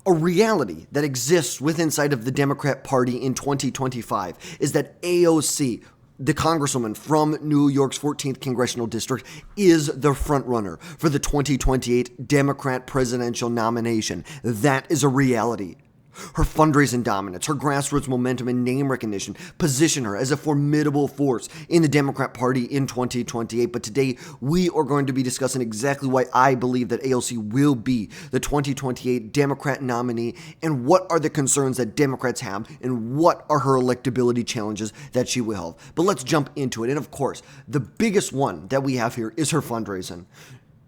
A reality that exists within inside of the Democrat Party in 2025 is that AOC, the congresswoman from New York's 14th congressional district, is the frontrunner for the 2028 Democrat presidential nomination. That is a reality. Her fundraising dominance, her grassroots momentum, and name recognition position her as a formidable force in the Democrat Party in 2028. But today, we are going to be discussing exactly why I believe that AOC will be the 2028 Democrat nominee, and what are the concerns that Democrats have, and what are her electability challenges that she will have. But let's jump into it. And of course, the biggest one that we have here is her fundraising.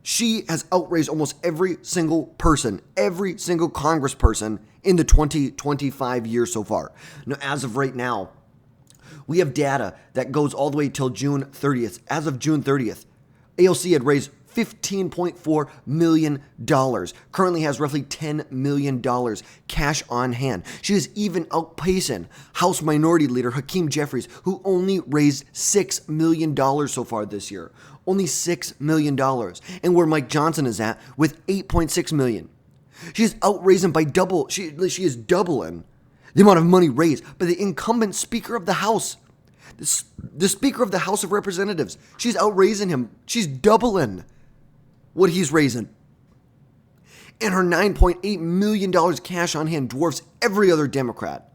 She has outraised almost every single person, every single congressperson in the 2025 year so far. Now, as of right now, we have data that goes all the way till June 30th. As of June 30th, AOC had raised $15.4 million, currently has roughly $10 million cash on hand. She is even outpacing House Minority Leader Hakeem Jeffries, who only raised $6 million so far this year. Only $6 million. And where Mike Johnson is at with $8.6 million. She is outraising by double. She is doubling the amount of money raised by the incumbent Speaker of the House. The Speaker of the House of Representatives. She's outraising him. She's doubling what he's raising. And her $9.8 million cash on hand dwarfs every other Democrat,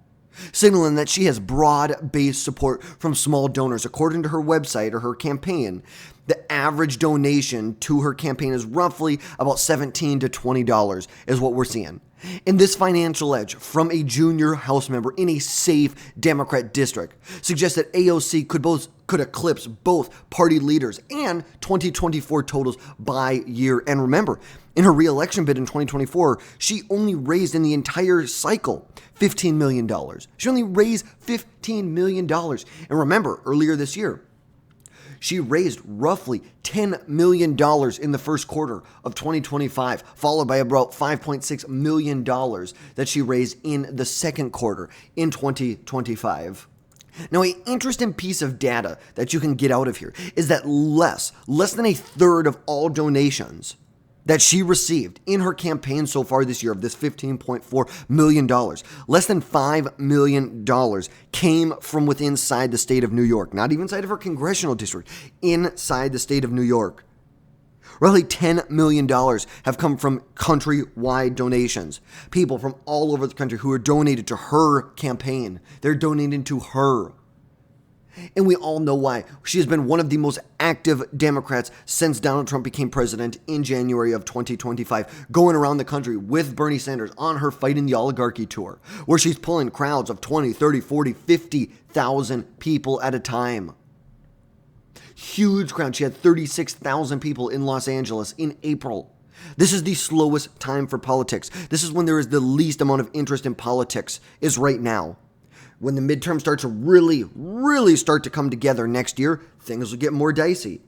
signaling that she has broad-based support from small donors. According to her website or her campaign, the average donation to her campaign is roughly about $17 to $20 is what we're seeing. And this financial edge from a junior House member in a safe Democrat district suggests that AOC could eclipse both party leaders and 2024 totals by year. And remember, in her re-election bid in 2024, she only raised in the entire cycle $15 million. She only raised $15 million. And remember, earlier this year, she raised roughly $10 million in the first quarter of 2025, followed by about $5.6 million that she raised in the second quarter in 2025. Now, an interesting piece of data that you can get out of here is that less than a third of all donations that she received in her campaign so far this year of this $15.4 million, less than $5 million came from within inside the state of New York, not even inside of her congressional district, inside the state of New York. Roughly $10 million have come from countrywide donations. People from all over the country who are donated to her campaign. They're donating to her. And we all know why. She has been one of the most active Democrats since Donald Trump became president in January of 2025, going around the country with Bernie Sanders on her Fighting the Oligarchy tour, where she's pulling crowds of 20, 30, 40, 50,000 people at a time. Huge crowd. She had 36,000 people in Los Angeles in April. This is the slowest time for politics. This is when there is the least amount of interest in politics, is right now. When the midterms start to really start to come together next year, things will get more dicey.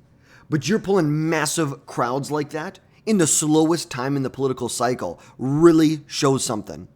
But you're pulling massive crowds like that in the slowest time in the political cycle really shows something.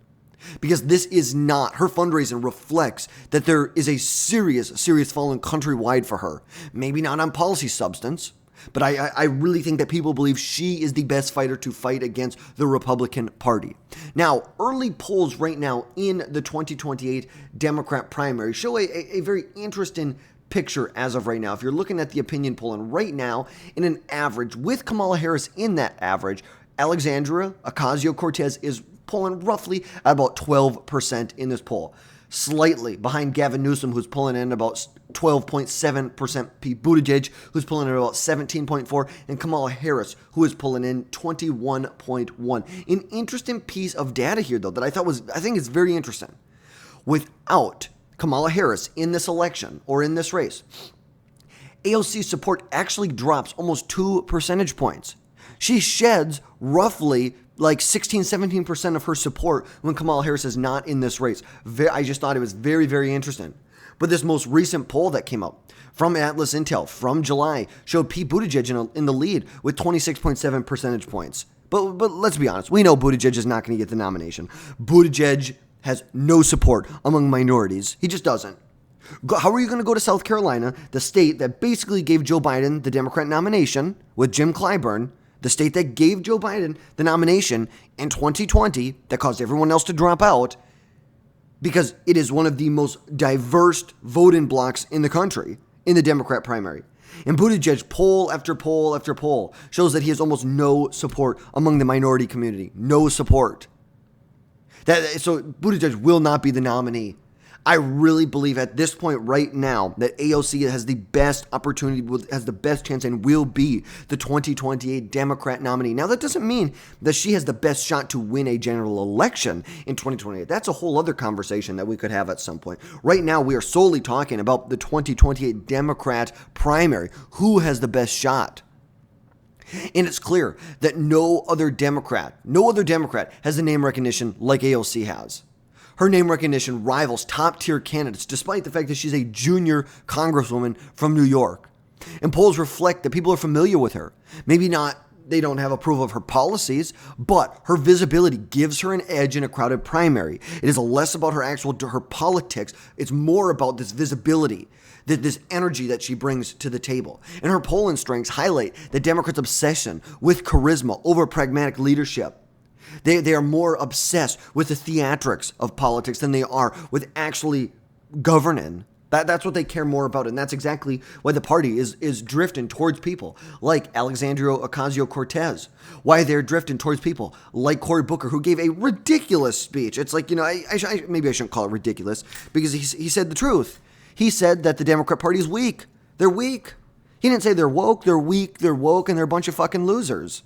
Because this is not, her fundraising reflects that there is a serious following countrywide for her. Maybe not on policy substance, but I really think that people believe she is the best fighter to fight against the Republican Party. Now, early polls right now in the 2028 Democrat primary show a very interesting picture as of right now. If you're looking at the opinion polling right now, in an average, with Kamala Harris in that average, Alexandria Ocasio-Cortez is polling roughly at about 12% in this poll. Slightly behind Gavin Newsom, who's pulling in about 12.7%, Pete Buttigieg, who's pulling in about 17.4%, and Kamala Harris, who is pulling in 21.1%. An interesting piece of data here, though, that I think is very interesting. Without Kamala Harris in this election or in this race, AOC's support actually drops almost 2 percentage points. She sheds roughly like 16-17% of her support when Kamala Harris is not in this race. I just thought it was very interesting. But this most recent poll that came out from Atlas Intel from July showed Pete Buttigieg in the lead with 26.7 percentage points. But let's be honest, we know Buttigieg is not going to get the nomination. Buttigieg has no support among minorities. He just doesn't. How are you going to go to South Carolina, the state that basically gave Joe Biden the Democrat nomination with Jim Clyburn, the state that gave Joe Biden the nomination in 2020, that caused everyone else to drop out, because it is one of the most diverse vote-in blocks in the country in the Democrat primary. And Buttigieg, poll after poll after poll, shows that he has almost no support among the minority community. No support. So Buttigieg will not be the nominee. I really believe at this point right now that AOC has the best opportunity, has the best chance, and will be the 2028 Democrat nominee. Now, that doesn't mean that she has the best shot to win a general election in 2028. That's a whole other conversation that we could have at some point. Right now, we are solely talking about the 2028 Democrat primary. Who has the best shot? And it's clear that no other Democrat has the name recognition like AOC has. Her name recognition rivals top-tier candidates, despite the fact that she's a junior congresswoman from New York. And polls reflect that people are familiar with her. Maybe not, they don't have approval of her policies, but her visibility gives her an edge in a crowded primary. It is less about her politics. It's more about this visibility, this energy that she brings to the table. And her polling strengths highlight the Democrats' obsession with charisma over pragmatic leadership. They are more obsessed with the theatrics of politics than they are with actually governing. That's what they care more about, and that's exactly why the party is drifting towards people like Alexandria Ocasio-Cortez, why they're drifting towards people like Cory Booker, who gave a ridiculous speech. It's like, maybe I shouldn't call it ridiculous, because he said the truth. He said that the Democrat Party is weak. They're weak. He didn't say they're woke, they're weak, they're woke, and they're a bunch of fucking losers.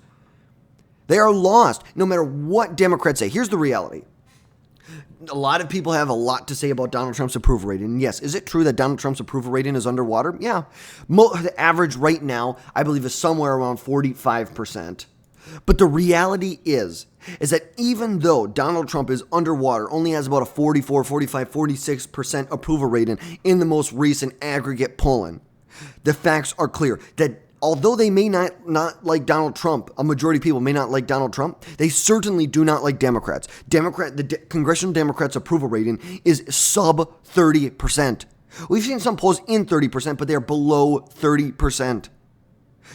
They are lost, no matter what Democrats say. Here's the reality. A lot of people have a lot to say about Donald Trump's approval rating. And yes, is it true that Donald Trump's approval rating is underwater? Yeah. The average right now, I believe, is somewhere around 45%. But the reality is that even though Donald Trump is underwater, only has about a 44, 45, 46% approval rating in the most recent aggregate polling, the facts are clear that although they may not like Donald Trump, a majority of people may not like Donald Trump, they certainly do not like Democrats. Congressional Democrats' approval rating is sub 30%. We've seen some polls in 30%, but they're below 30%.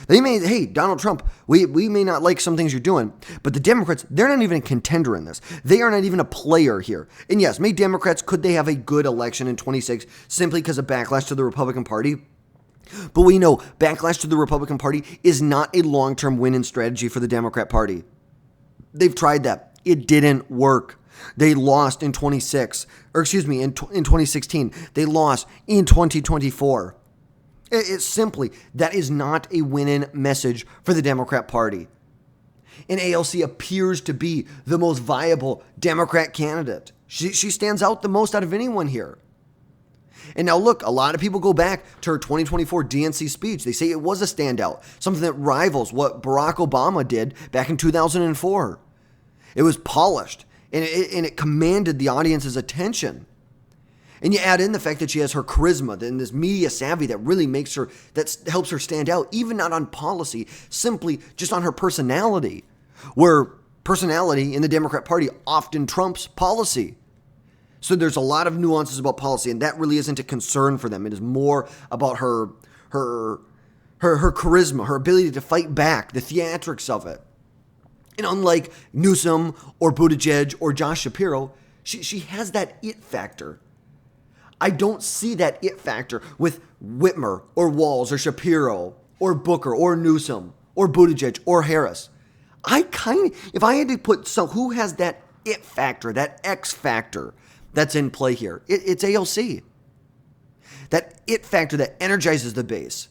Hey, Donald Trump, we may not like some things you're doing, but the Democrats, they're not even a contender in this. They are not even a player here. And yes, could they have a good election in 26 simply because of backlash to the Republican Party? But we know backlash to the Republican Party is not a long-term winning strategy for the Democrat Party. They've tried that. It didn't work. They lost in 2016. They lost in 2024. It's simply, that is not a winning message for the Democrat Party. And AOC appears to be the most viable Democrat candidate. She stands out the most out of anyone here. And now look, a lot of people go back to her 2024 DNC speech. They say it was a standout, something that rivals what Barack Obama did back in 2004. It was polished, and it commanded the audience's attention. And you add in the fact that she has her charisma and this media savvy that really helps her stand out, even not on policy, simply just on her personality, where personality in the Democrat Party often trumps policy. So there's a lot of nuances about policy, and that really isn't a concern for them. It is more about her charisma, her ability to fight back, the theatrics of it. And unlike Newsom or Buttigieg or Josh Shapiro, she has that it factor. I don't see that it factor with Whitmer or Walz or Shapiro or Booker or Newsom or Buttigieg or Harris. If I had to put who has that it factor, that X factor that's in play here, it's AOC. That it factor that energizes the base.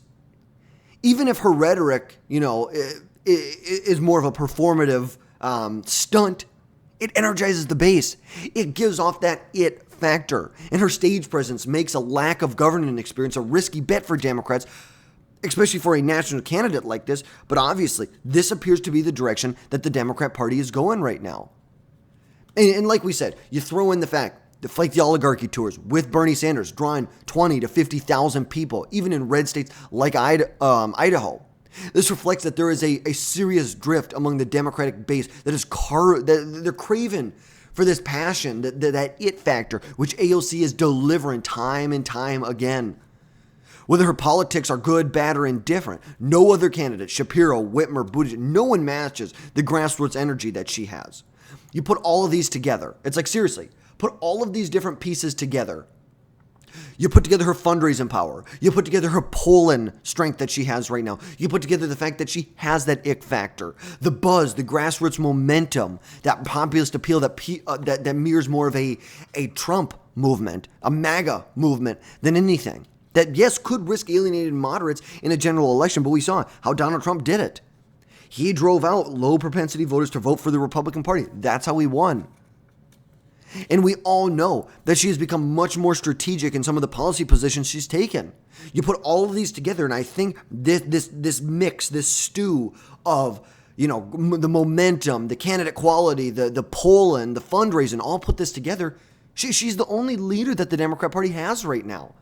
Even if her rhetoric, is more of a performative stunt, it energizes the base. It gives off that it factor. And her stage presence makes a lack of governing experience a risky bet for Democrats, especially for a national candidate like this. But obviously, this appears to be the direction that the Democrat Party is going right now. And like we said, you throw in the fact that Fight the Oligarchy tours with Bernie Sanders drawing 20 to 50,000 people, even in red states like Idaho. This reflects that there is a serious drift among the Democratic base that they're craving for this passion, that it factor, which AOC is delivering time and time again. Whether her politics are good, bad, or indifferent, no other candidate, Shapiro, Whitmer, Buttigieg, no one matches the grassroots energy that she has. You put all of these together. It's like, seriously, put all of these different pieces together. You put together her fundraising power. You put together her polling strength that she has right now. You put together the fact that she has that ick factor, the buzz, the grassroots momentum, that populist appeal that mirrors more of a Trump movement, a MAGA movement than anything. That, yes, could risk alienating moderates in a general election, but we saw how Donald Trump did it. He drove out low propensity voters to vote for the Republican Party. That's how he won. And we all know that she has become much more strategic in some of the policy positions she's taken. You put all of these together, and I think this mix, this stew of, the momentum, the candidate quality, the polling, the fundraising, all put this together. She's the only leader that the Democrat Party has right now.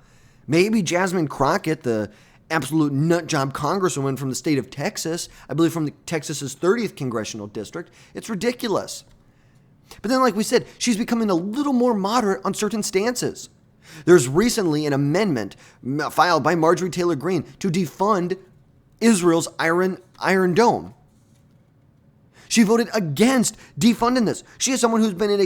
Maybe Jasmine Crockett, the absolute nutjob congresswoman from the state of Texas, I believe from Texas's 30th congressional district. It's ridiculous. But then, like we said, she's becoming a little more moderate on certain stances. There's recently an amendment filed by Marjorie Taylor Greene to defund Israel's Iron Dome. She voted against defunding this. She is someone who's been an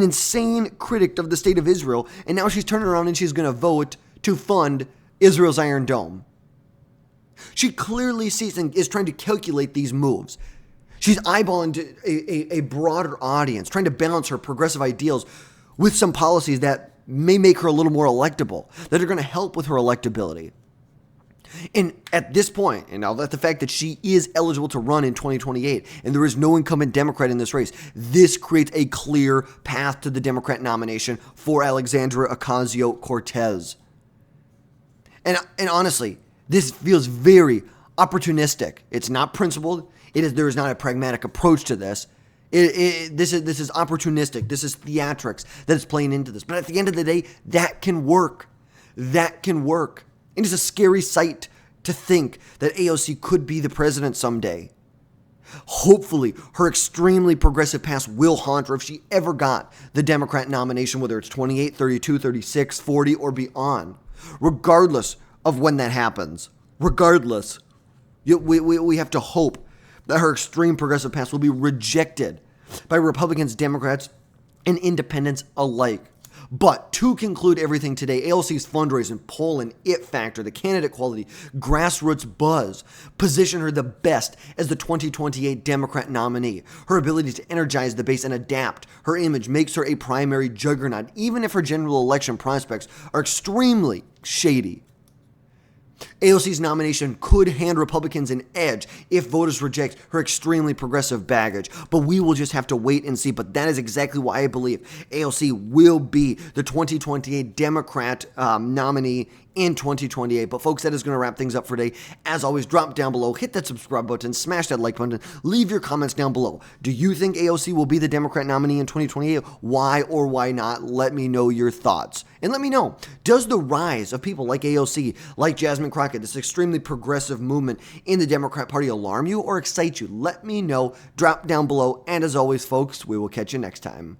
insane critic of the state of Israel, and now she's turning around and she's going to vote to fund Israel's Iron Dome. She clearly sees and is trying to calculate these moves. She's eyeballing a broader audience, trying to balance her progressive ideals with some policies that may make her a little more electable, that are going to help with her electability. And at this point, and now that the fact that she is eligible to run in 2028, and there is no incumbent Democrat in this race, this creates a clear path to the Democrat nomination for Alexandria Ocasio-Cortez. And honestly, this feels very opportunistic. It's not principled. There is not a pragmatic approach to this. This is opportunistic. This is theatrics that is playing into this. But at the end of the day, that can work. That can work. It is a scary sight to think that AOC could be the president someday. Hopefully, her extremely progressive past will haunt her if she ever got the Democrat nomination, whether it's 28, 32, 36, 40, or beyond. Regardless of when that happens. Regardless. We have to hope that her extreme progressive past will be rejected by Republicans, Democrats, and independents alike. But to conclude everything today, AOC's fundraising, polling, it factor, the candidate quality, grassroots buzz position her the best as the 2028 Democrat nominee. Her ability to energize the base and adapt her image makes her a primary juggernaut, even if her general election prospects are extremely shady. AOC's nomination could hand Republicans an edge if voters reject her extremely progressive baggage, but we will just have to wait and see. But that is exactly why I believe AOC will be the 2028 Democrat nominee in 2028. But folks, that is going to wrap things up for today. As always, drop down below, hit that subscribe button, smash that like button, leave your comments down below. Do you think AOC will be the Democrat nominee in 2028? Why or why not? Let me know your thoughts. And let me know, does the rise of people like AOC, like Jasmine Crockett, this extremely progressive movement in the Democrat Party alarm you or excite you? Let me know. Drop down below. And as always, folks, we will catch you next time.